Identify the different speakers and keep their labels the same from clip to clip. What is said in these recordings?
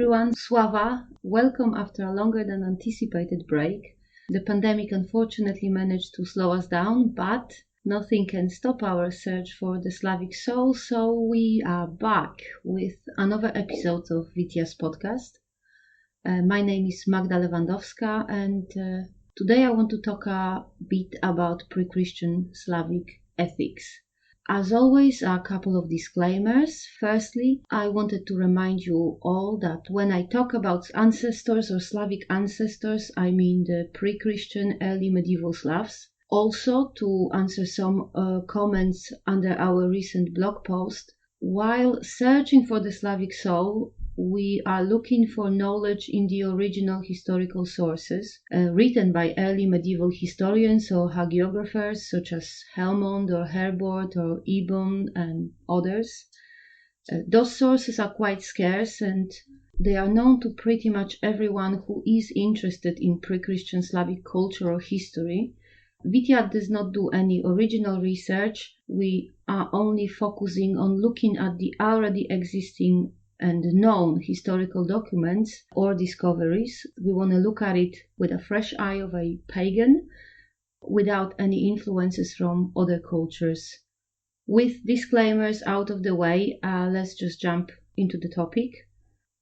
Speaker 1: everyone, Sława. Welcome after a longer than anticipated break. The pandemic unfortunately managed to slow us down, but nothing can stop our search for the Slavic soul, so we are back with another episode of Witia's podcast. My name is Magda Lewandowska, and today I want to talk a bit about pre-Christian Slavic ethics. As always, a couple of disclaimers. Firstly, I wanted to remind you all that when I talk about ancestors or Slavic ancestors, I mean the pre-Christian early medieval Slavs. Also, to answer some comments under our recent blog post, while searching for the Slavic soul, we are looking for knowledge in the original historical sources written by early medieval historians or hagiographers such as Helmond or Herbert or Ibon and others. Those sources are quite scarce and they are known to pretty much everyone who is interested in pre-Christian Slavic culture or history. Witia does not do any original research. We are only focusing on looking at the already existing and known historical documents or discoveries. We want to look at it with a fresh eye of a pagan, without any influences from other cultures. With disclaimers out of the way, let's just jump into the topic.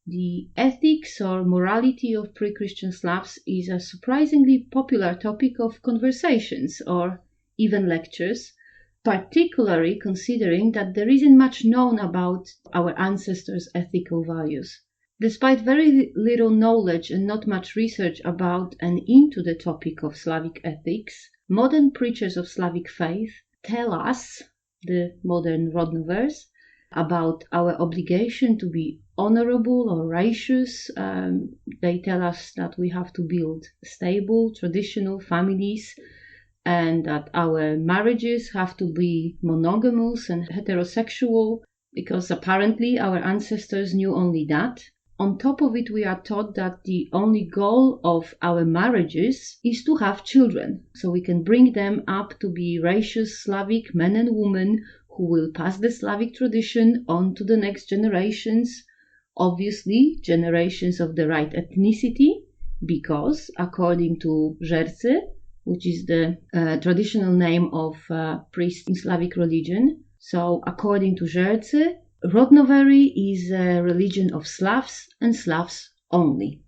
Speaker 1: The ethics or morality of pre-Christian Slavs is a surprisingly popular topic of conversations or even lectures, particularly considering that there isn't much known about our ancestors' ethical values. Despite very little knowledge and not much research about and into the topic of Slavic ethics, modern preachers of Slavic faith tell us, the modern Rodnovers, about our obligation to be honorable or righteous. They tell us that we have to build stable, traditional families, and that our marriages have to be monogamous and heterosexual, because apparently our ancestors knew only that. On top of it, we are taught that the only goal of our marriages is to have children, so we can bring them up to be righteous Slavic men and women who will pass the Slavic tradition on to the next generations, obviously generations of the right ethnicity, because according to Żercy, which is the traditional name of priests in Slavic religion. So according to Żercy, Rodnovery is a religion of Slavs and Slavs only.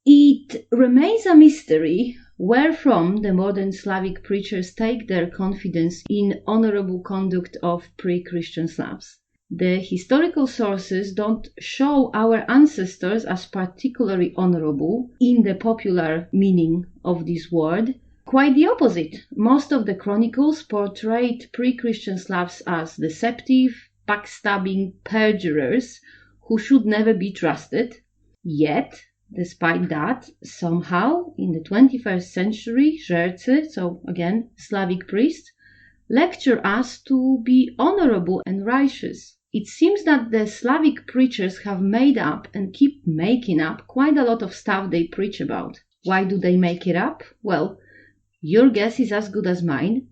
Speaker 1: It remains a mystery where from the modern Slavic preachers take their confidence in honorable conduct of pre-Christian Slavs. The historical sources don't show our ancestors as particularly honorable in the popular meaning of this word. Quite the opposite. Most of the chronicles portrayed pre-Christian Slavs as deceptive, backstabbing perjurers who should never be trusted. Yet, despite that, somehow in the 21st century, Żercy, so again, Slavic priest, lecture us to be honorable and righteous. It seems that the Slavic preachers have made up and keep making up quite a lot of stuff they preach about. Why do they make it up? Well, your guess is as good as mine.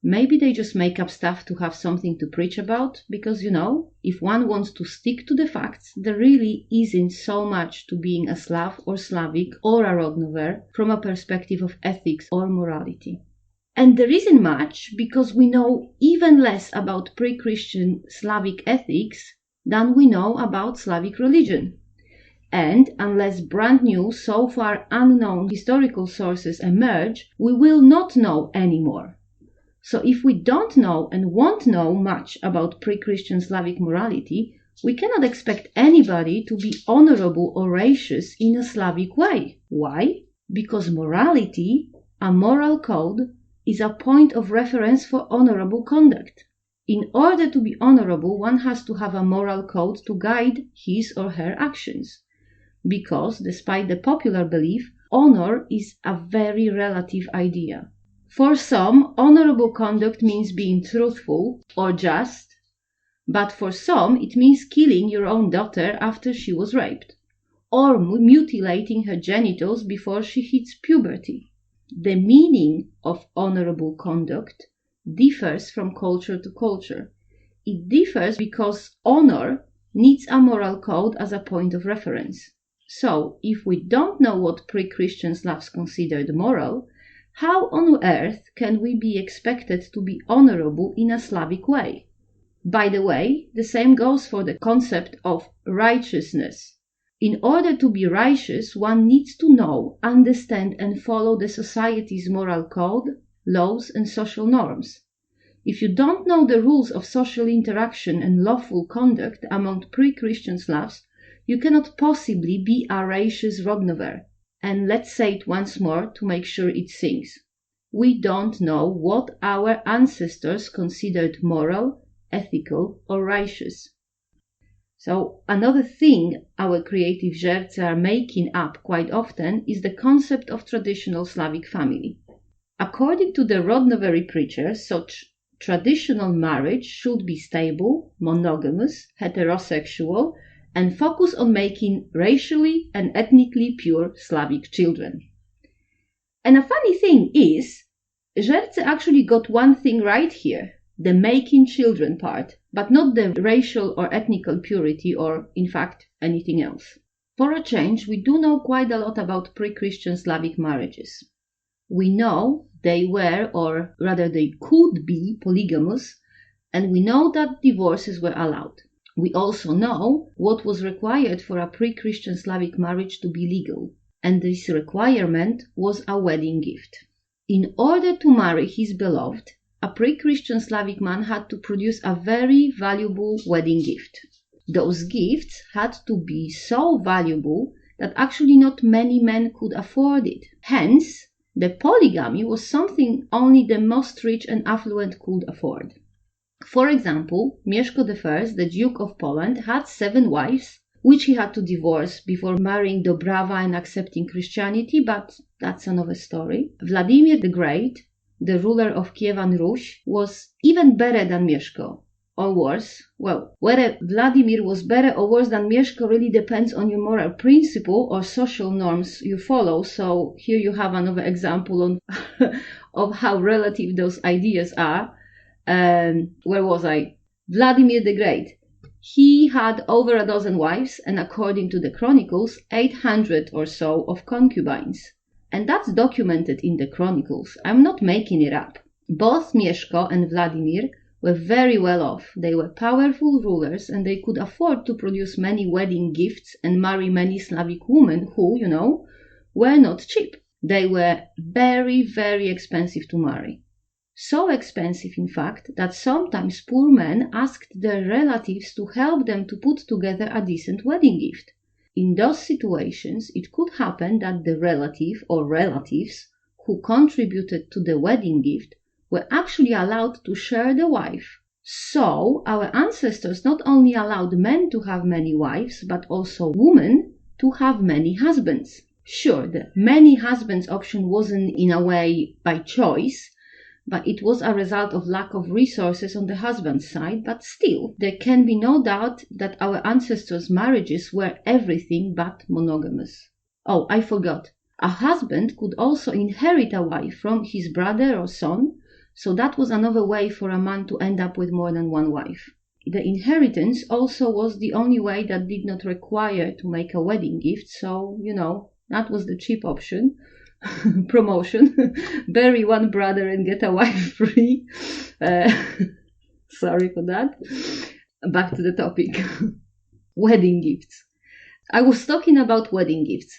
Speaker 1: Maybe they just make up stuff to have something to preach about, because, if one wants to stick to the facts, there really isn't so much to being a Slav or Slavic or a Rodnover from a perspective of ethics or morality. And there isn't much because we know even less about pre-Christian Slavic ethics than we know about Slavic religion. And unless brand new, so far unknown historical sources emerge, we will not know anymore. So if we don't know and won't know much about pre-Christian Slavic morality, we cannot expect anybody to be honorable or righteous in a Slavic way. Why? Because morality, a moral code, is a point of reference for honorable conduct. In order to be honorable, one has to have a moral code to guide his or her actions. Because, despite the popular belief, honor is a very relative idea. For some, honorable conduct means being truthful or just, but for some it means killing your own daughter after she was raped, or mutilating her genitals before she hits puberty. The meaning of honorable conduct differs from culture to culture. It differs because honor needs a moral code as a point of reference. So, if we don't know what pre-Christian Slavs considered moral, how on earth can we be expected to be honorable in a Slavic way? By the way, the same goes for the concept of righteousness. In order to be righteous, one needs to know, understand, and follow the society's moral code, laws, and social norms. If you don't know the rules of social interaction and lawful conduct among pre-Christian Slavs, you cannot possibly be a righteous Rodnover. And let's say it once more to make sure it sinks. We don't know what our ancestors considered moral, ethical, or righteous. So another thing our creative żercy are making up quite often is the concept of traditional Slavic family. According to the Rodnovery preachers, such traditional marriage should be stable, monogamous, heterosexual, and focus on making racially and ethnically pure Slavic children. And a funny thing is, żercy actually got one thing right here, the making children part, but not the racial or ethnical purity or, in fact, anything else. For a change, we do know quite a lot about pre-Christian Slavic marriages. We know they were, or rather they could be, polygamous, and we know that divorces were allowed. We also know what was required for a pre-Christian Slavic marriage to be legal, and this requirement was a wedding gift. In order to marry his beloved, a pre-Christian Slavic man had to produce a very valuable wedding gift. Those gifts had to be so valuable that actually not many men could afford it. Hence, the polygamy was something only the most rich and affluent could afford. For example, Mieszko I, the Duke of Poland, had 7 wives, which he had to divorce before marrying Dobrawa and accepting Christianity, but that's another story. Vladimir the Great, the ruler of Kievan Rus, was even better than Mieszko, or worse. Well, whether Vladimir was better or worse than Mieszko really depends on your moral principle or social norms you follow, so here you have another example of how relative those ideas are. Where was I? Vladimir the Great. He had over a dozen wives and, according to the chronicles, 800 or so of concubines. And that's documented in the chronicles. I'm not making it up. Both Mieszko and Vladimir were very well off. They were powerful rulers and they could afford to produce many wedding gifts and marry many Slavic women who, were not cheap. They were very, very expensive to marry. So expensive, in fact, that sometimes poor men asked their relatives to help them to put together a decent wedding gift. In those situations, it could happen that the relative or relatives who contributed to the wedding gift were actually allowed to share the wife. So, our ancestors not only allowed men to have many wives, but also women to have many husbands. Sure, the many husbands option wasn't in a way by choice, but it was a result of lack of resources on the husband's side, but still, there can be no doubt that our ancestors' marriages were everything but monogamous. Oh, I forgot. A husband could also inherit a wife from his brother or son, so that was another way for a man to end up with more than one wife. The inheritance also was the only way that did not require to make a wedding gift, so, that was the cheap option. Promotion. Bury one brother and get a wife free. Sorry for that. Back to the topic. Wedding gifts. I was talking about wedding gifts.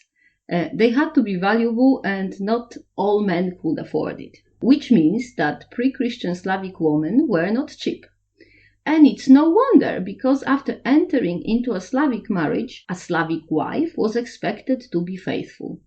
Speaker 1: They had to be valuable and not all men could afford it, which means that pre-Christian Slavic women were not cheap. And it's no wonder, because after entering into a Slavic marriage, a Slavic wife was expected to be faithful.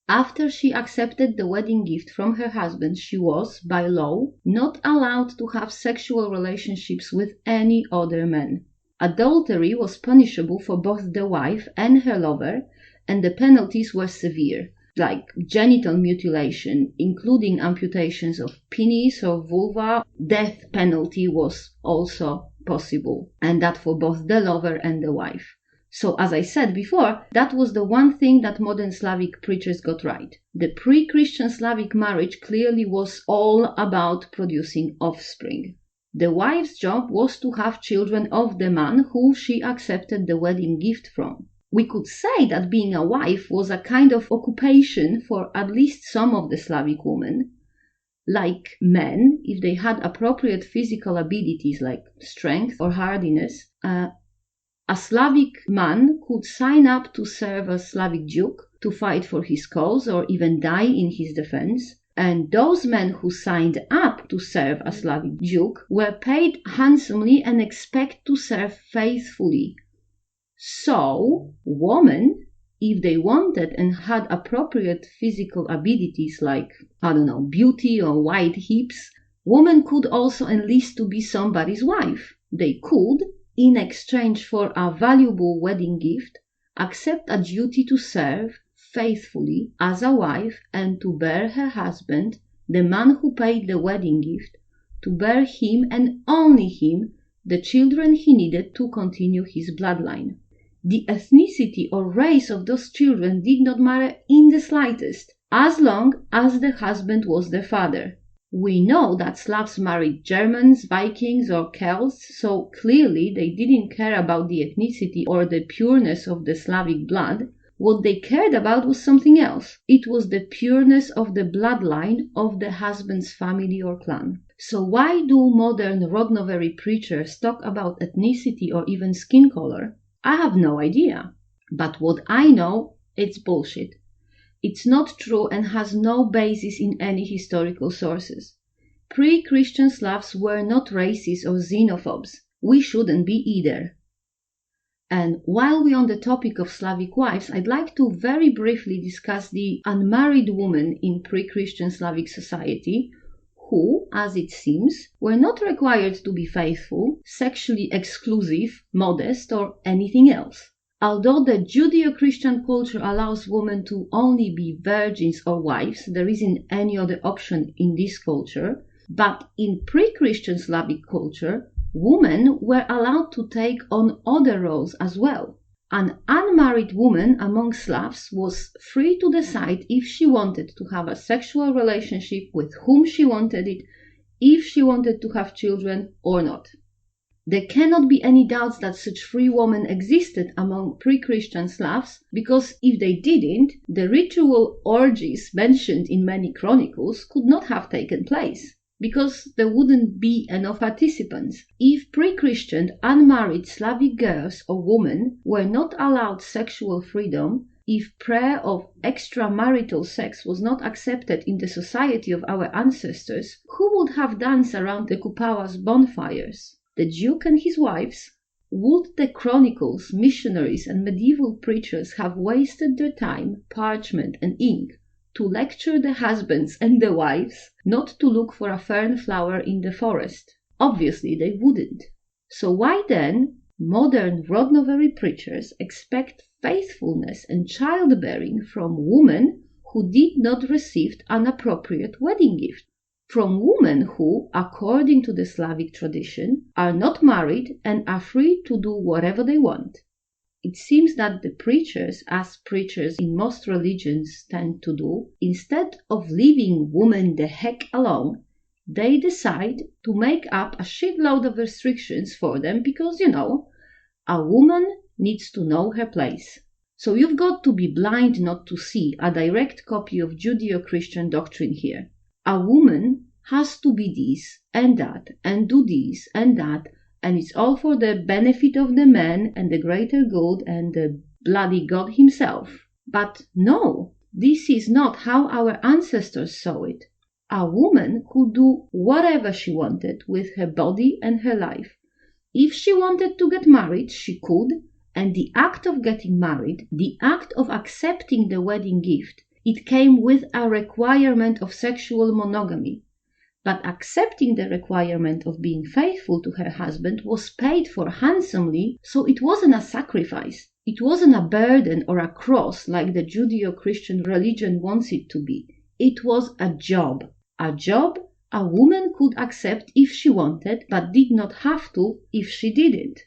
Speaker 1: After she accepted the wedding gift from her husband, she was, by law, not allowed to have sexual relationships with any other man. Adultery was punishable for both the wife and her lover, and the penalties were severe, like genital mutilation, including amputations of penis or vulva. Death penalty was also possible, and that for both the lover and the wife. So, as I said before, that was the one thing that modern Slavic preachers got right. The pre-Christian Slavic marriage clearly was all about producing offspring. The wife's job was to have children of the man who she accepted the wedding gift from. We could say that being a wife was a kind of occupation for at least some of the Slavic women. Like men, if they had appropriate physical abilities like strength or hardiness, a Slavic man could sign up to serve as Slavic duke, to fight for his cause or even die in his defense. And those men who signed up to serve as Slavic duke were paid handsomely and expected to serve faithfully. So, women, if they wanted and had appropriate physical abilities like, beauty or wide hips, women could also enlist to be somebody's wife. They could, in exchange for a valuable wedding gift, accept a duty to serve faithfully as a wife and to bear her husband, the man who paid the wedding gift, to bear him and only him the children he needed to continue his bloodline. The ethnicity or race of those children did not matter in the slightest, as long as the husband was their father. We know that Slavs married Germans, Vikings, or Celts, so clearly they didn't care about the ethnicity or the pureness of the Slavic blood. What they cared about was something else. It was the pureness of the bloodline of the husband's family or clan. So why do modern Rodnovery preachers talk about ethnicity or even skin color? I have no idea. But what I know, it's bullshit. It's not true and has no basis in any historical sources. Pre-Christian Slavs were not racist or xenophobes. We shouldn't be either. And while we're on the topic of Slavic wives, I'd like to very briefly discuss the unmarried women in pre-Christian Slavic society who, as it seems, were not required to be faithful, sexually exclusive, modest, or anything else. Although the Judeo-Christian culture allows women to only be virgins or wives, there isn't any other option in this culture. But in pre-Christian Slavic culture, women were allowed to take on other roles as well. An unmarried woman among Slavs was free to decide if she wanted to have a sexual relationship with whom she wanted it, if she wanted to have children or not. There cannot be any doubts that such free women existed among pre-Christian Slavs, because if they didn't, the ritual orgies mentioned in many chronicles could not have taken place, because there wouldn't be enough participants. If pre-Christian unmarried Slavic girls or women were not allowed sexual freedom, if prayer of extramarital sex was not accepted in the society of our ancestors, who would have danced around the Kupawa's bonfires? The Duke and his wives? Would the chronicles, missionaries, and medieval preachers have wasted their time, parchment, and ink to lecture the husbands and the wives not to look for a fern flower in the forest? Obviously they wouldn't. So why then modern Rodnovery preachers expect faithfulness and childbearing from women who did not receive an appropriate wedding gift? From women who, according to the Slavic tradition, are not married and are free to do whatever they want. It seems that the preachers, as preachers in most religions tend to do, instead of leaving women the heck alone, they decide to make up a shitload of restrictions for them because, a woman needs to know her place. So you've got to be blind not to see a direct copy of Judeo-Christian doctrine here. A woman has to be this and that and do this and that, and it's all for the benefit of the man and the greater good and the bloody God himself. But no, this is not how our ancestors saw it. A woman could do whatever she wanted with her body and her life. If she wanted to get married, she could, and the act of getting married, the act of accepting the wedding gift, it came with a requirement of sexual monogamy. But accepting the requirement of being faithful to her husband was paid for handsomely, so it wasn't a sacrifice. It wasn't a burden or a cross like the Judeo-Christian religion wants it to be. It was a job. A job a woman could accept if she wanted, but did not have to if she didn't.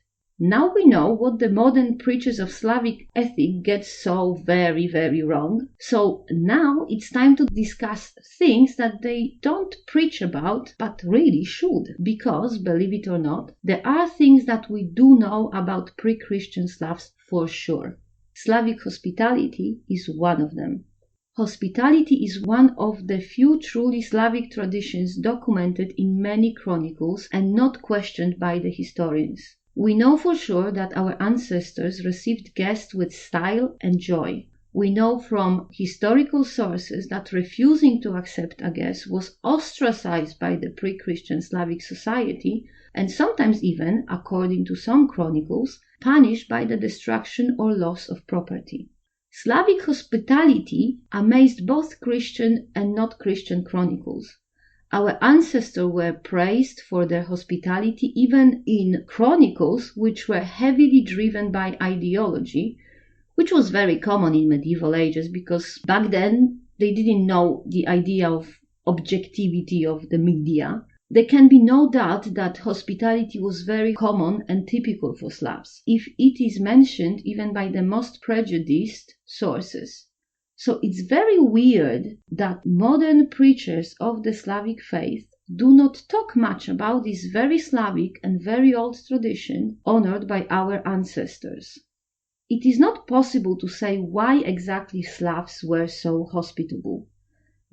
Speaker 1: Now we know what the modern preachers of Slavic ethic get so very, very wrong. So now it's time to discuss things that they don't preach about, but really should. Because, believe it or not, there are things that we do know about pre-Christian Slavs for sure. Slavic hospitality is one of them. Hospitality is one of the few truly Slavic traditions documented in many chronicles and not questioned by the historians. We know for sure that our ancestors received guests with style and joy. We know from historical sources that refusing to accept a guest was ostracized by the pre-Christian Slavic society and sometimes even, according to some chronicles, punished by the destruction or loss of property. Slavic hospitality amazed both Christian and not Christian chronicles. Our ancestors were praised for their hospitality even in chronicles which were heavily driven by ideology, which was very common in medieval ages because back then they didn't know the idea of objectivity of the media. There can be no doubt that hospitality was very common and typical for Slavs, if it is mentioned even by the most prejudiced sources. So it's very weird that modern preachers of the Slavic faith do not talk much about this very Slavic and very old tradition honored by our ancestors. It is not possible to say why exactly Slavs were so hospitable.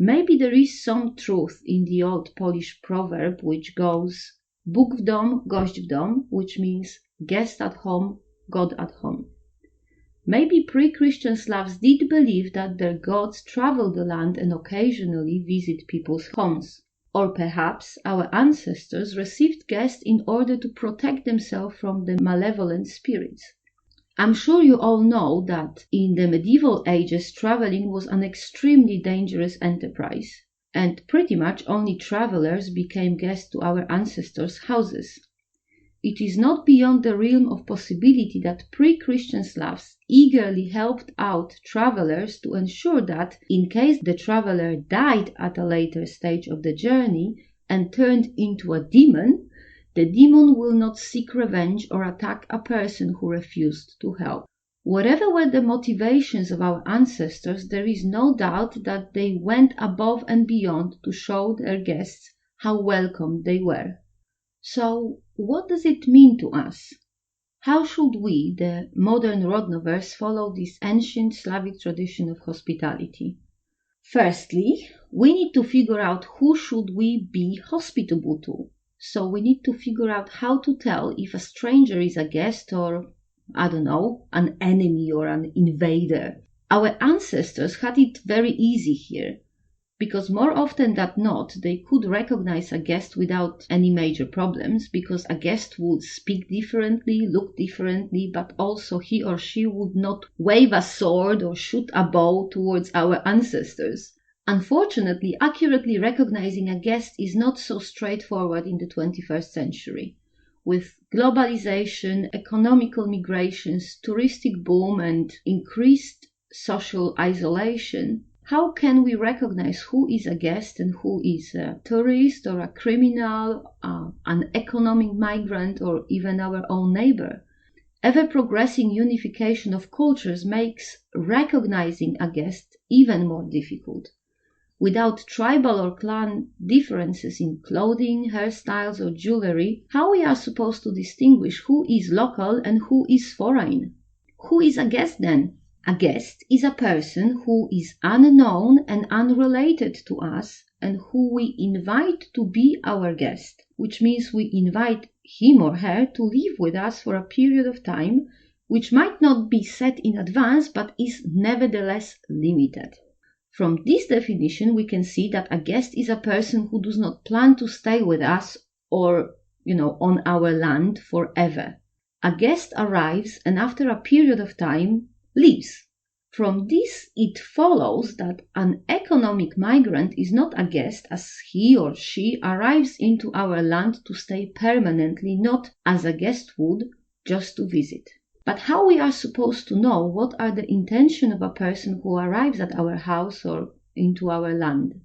Speaker 1: Maybe there is some truth in the old Polish proverb which goes Bóg w dom, gość w dom, which means guest at home, God at home. Maybe pre-Christian Slavs did believe that their gods travel the land and occasionally visit people's homes. Or perhaps our ancestors received guests in order to protect themselves from the malevolent spirits. I'm sure you all know that in the medieval ages traveling was an extremely dangerous enterprise, and pretty much only travelers became guests to our ancestors' houses. It is not beyond the realm of possibility that pre-Christian Slavs eagerly helped out travelers to ensure that, in case the traveler died at a later stage of the journey and turned into a demon, the demon will not seek revenge or attack a person who refused to help. Whatever were the motivations of our ancestors, there is no doubt that they went above and beyond to show their guests how welcome they were. So, what does it mean to us? How should we, the modern Rodnovers, follow this ancient Slavic tradition of hospitality? Firstly, we need to figure out who should we be hospitable to. So we need to figure out how to tell if a stranger is a guest or, I don't know, an enemy or an invader. Our ancestors had it very easy here, because more often than not, they could recognize a guest without any major problems, because a guest would speak differently, look differently, but also he or she would not wave a sword or shoot a bow towards our ancestors. Unfortunately, accurately recognizing a guest is not so straightforward in the 21st century. With globalization, economical migrations, touristic boom, and increased social isolation, how can we recognize who is a guest and who is a tourist or a criminal, an economic migrant, or even our own neighbor? Ever-progressing unification of cultures makes recognizing a guest even more difficult. Without tribal or clan differences in clothing, hairstyles, or jewelry, how we are supposed to distinguish who is local and who is foreign? Who is a guest then? A guest is a person who is unknown and unrelated to us and who we invite to be our guest, which means we invite him or her to live with us for a period of time, which might not be set in advance but is nevertheless limited. From this definition, we can see that a guest is a person who does not plan to stay with us or, on our land forever. A guest arrives and after a period of time leaves. From this, it follows that an economic migrant is not a guest as he or she arrives into our land to stay permanently, not as a guest would, just to visit. But how we are supposed to know what are the intentions of a person who arrives at our house or into our land?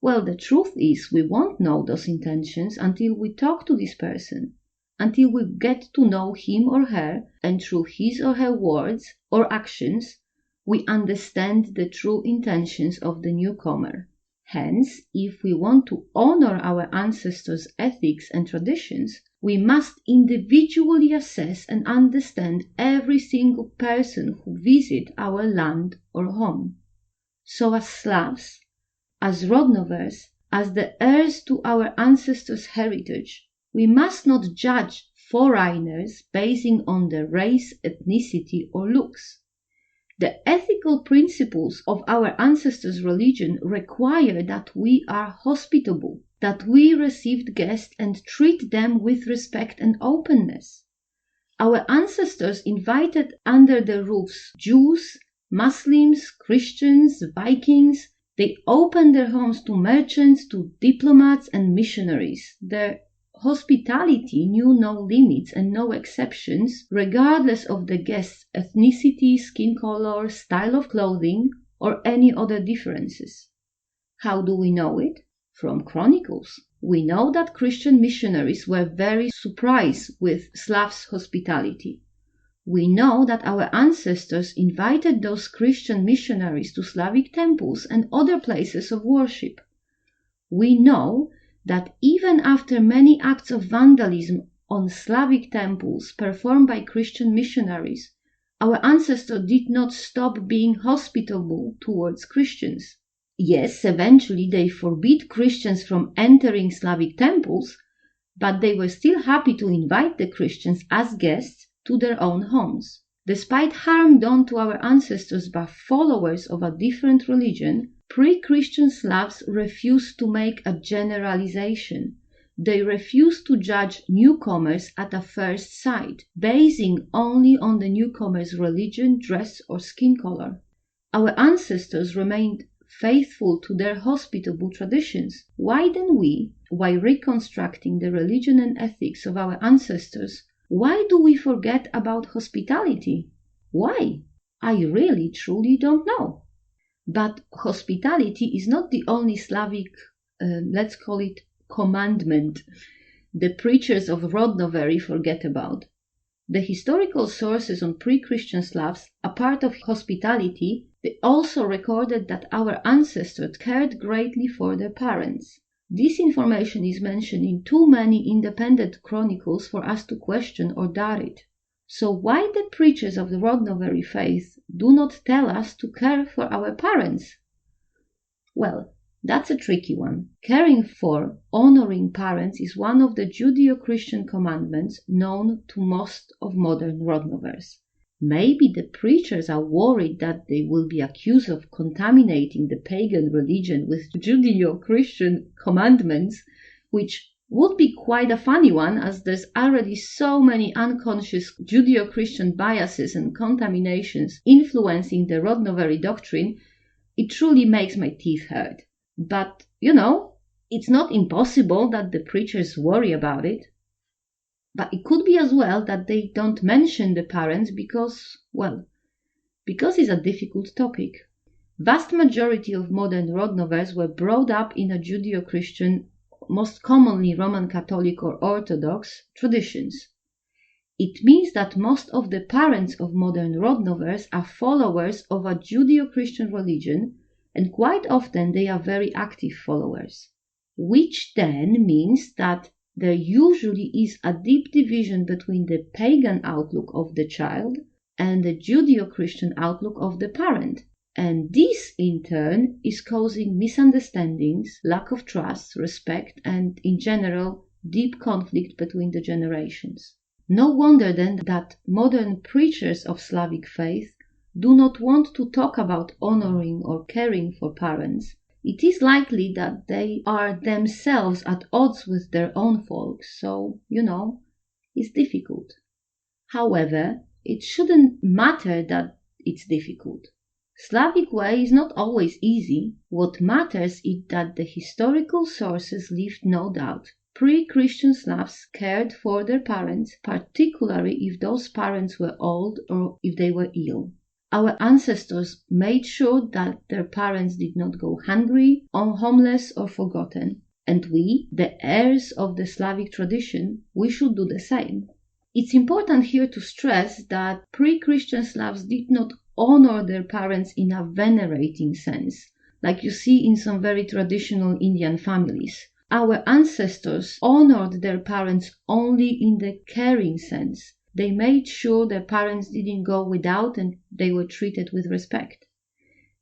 Speaker 1: Well, the truth is we won't know those intentions until we talk to this person, until we get to know him or her, and through his or her words or actions, we understand the true intentions of the newcomer. Hence, if we want to honor our ancestors' ethics and traditions, we must individually assess and understand every single person who visits our land or home. So as Slavs, as Rodnovers, as the heirs to our ancestors' heritage, we must not judge foreigners basing on their race, ethnicity, or looks. The ethical principles of our ancestors' religion require that we are hospitable, that we receive guests and treat them with respect and openness. Our ancestors invited under their roofs Jews, Muslims, Christians, Vikings. They opened their homes to merchants, to diplomats and missionaries. Their hospitality knew no limits and no exceptions, regardless of the guest's ethnicity, skin color, style of clothing, or any other differences. How do we know it? From chronicles. We know that Christian missionaries were very surprised with Slavs' hospitality. We know that our ancestors invited those Christian missionaries to Slavic temples and other places of worship. We know that even after many acts of vandalism on Slavic temples performed by Christian missionaries, our ancestors did not stop being hospitable towards Christians. Yes, eventually they forbid Christians from entering Slavic temples, but they were still happy to invite the Christians as guests to their own homes. Despite harm done to our ancestors by followers of a different religion, pre-Christian Slavs refused to make a generalization. They refused to judge newcomers at a first sight, basing only on the newcomer's religion, dress, or skin color. Our ancestors remained faithful to their hospitable traditions. Why then we, while reconstructing the religion and ethics of our ancestors, why do we forget about hospitality? Why? I really, truly don't know. But hospitality is not the only Slavic, let's call it, commandment the preachers of Rodnovery forget about. The historical sources on pre-Christian Slavs, a part of hospitality, they also recorded that our ancestors cared greatly for their parents. This information is mentioned in too many independent chronicles for us to question or doubt it. So why the preachers of the Rodnovery faith do not tell us to care for our parents? Well, that's a tricky one. Caring for, honoring parents is one of the Judeo-Christian commandments known to most of modern Rodnovers. Maybe the preachers are worried that they will be accused of contaminating the pagan religion with Judeo-Christian commandments, which would be quite a funny one, as there's already so many unconscious Judeo-Christian biases and contaminations influencing the Rodnovery doctrine. It truly makes my teeth hurt. But, it's not impossible that the preachers worry about it. But it could be as well that they don't mention the parents because it's a difficult topic. Vast majority of modern Rodnovers were brought up in a Judeo-Christian, most commonly Roman Catholic or Orthodox, traditions. It means that most of the parents of modern Rodnovers are followers of a Judeo-Christian religion, and quite often they are very active followers. Which then means that there usually is a deep division between the pagan outlook of the child and the Judeo-Christian outlook of the parent. And this, in turn, is causing misunderstandings, lack of trust, respect, and, in general, deep conflict between the generations. No wonder then that modern preachers of Slavic faith do not want to talk about honoring or caring for parents. It is likely that they are themselves at odds with their own folk, so, it's difficult. However, it shouldn't matter that it's difficult. Slavic way is not always easy. What matters is that the historical sources leave no doubt. Pre-Christian Slavs cared for their parents, particularly if those parents were old or if they were ill. Our ancestors made sure that their parents did not go hungry, or homeless, or forgotten. And we, the heirs of the Slavic tradition, we should do the same. It's important here to stress that pre-Christian Slavs did not honor their parents in a venerating sense. like you see in some very traditional Indian families. Our ancestors honored their parents only in the caring sense. They made sure their parents didn't go without and they were treated with respect.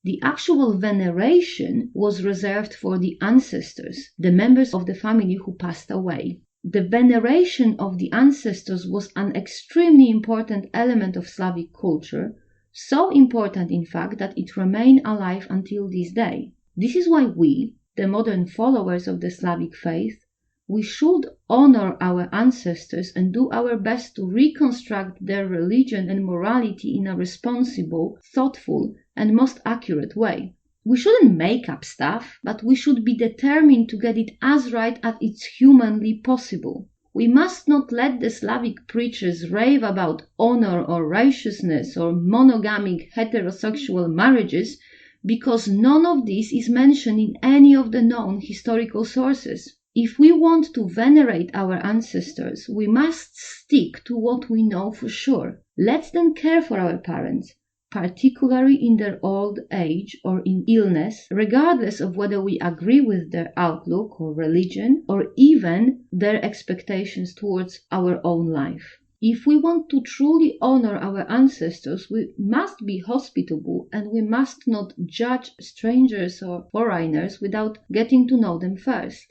Speaker 1: The actual veneration was reserved for the ancestors, the members of the family who passed away. The veneration of the ancestors was an extremely important element of Slavic culture, so important in fact that it remained alive until this day. This is why we, the modern followers of the Slavic faith, we should honor our ancestors and do our best to reconstruct their religion and morality in a responsible, thoughtful, and most accurate way. We shouldn't make up stuff, but we should be determined to get it as right as it's humanly possible. We must not let the Slavic preachers rave about honor or righteousness or monogamic heterosexual marriages because none of this is mentioned in any of the known historical sources. If we want to venerate our ancestors, we must stick to what we know for sure. Let them care for our parents, particularly in their old age or in illness, regardless of whether we agree with their outlook or religion or even their expectations towards our own life. If we want to truly honor our ancestors, we must be hospitable and we must not judge strangers or foreigners without getting to know them first.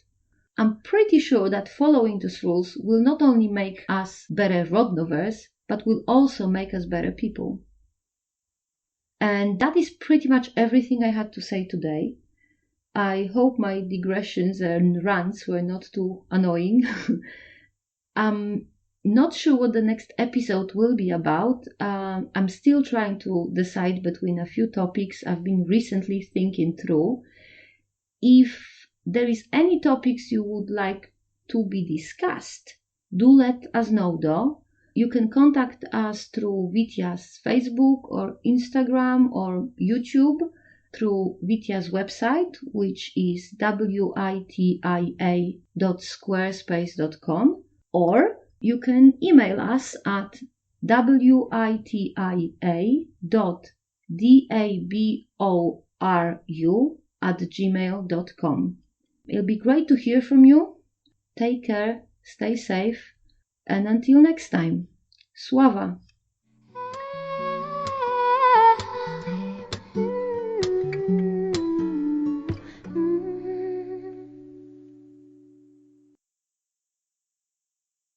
Speaker 1: I'm pretty sure that following these rules will not only make us better rodnovers, but will also make us better people. And that is pretty much everything I had to say today. I hope my digressions and rants were not too annoying. I'm not sure what the next episode will be about. I'm still trying to decide between a few topics I've been recently thinking through. If there is any topics you would like to be discussed, do let us know though. You can contact us through Witia's Facebook or Instagram or YouTube, through Witia's website, which is witia.squarespace.com, or you can email us at witia.daboru@gmail.com. It'll be great to hear from you. Take care, stay safe, and until next time, Sława!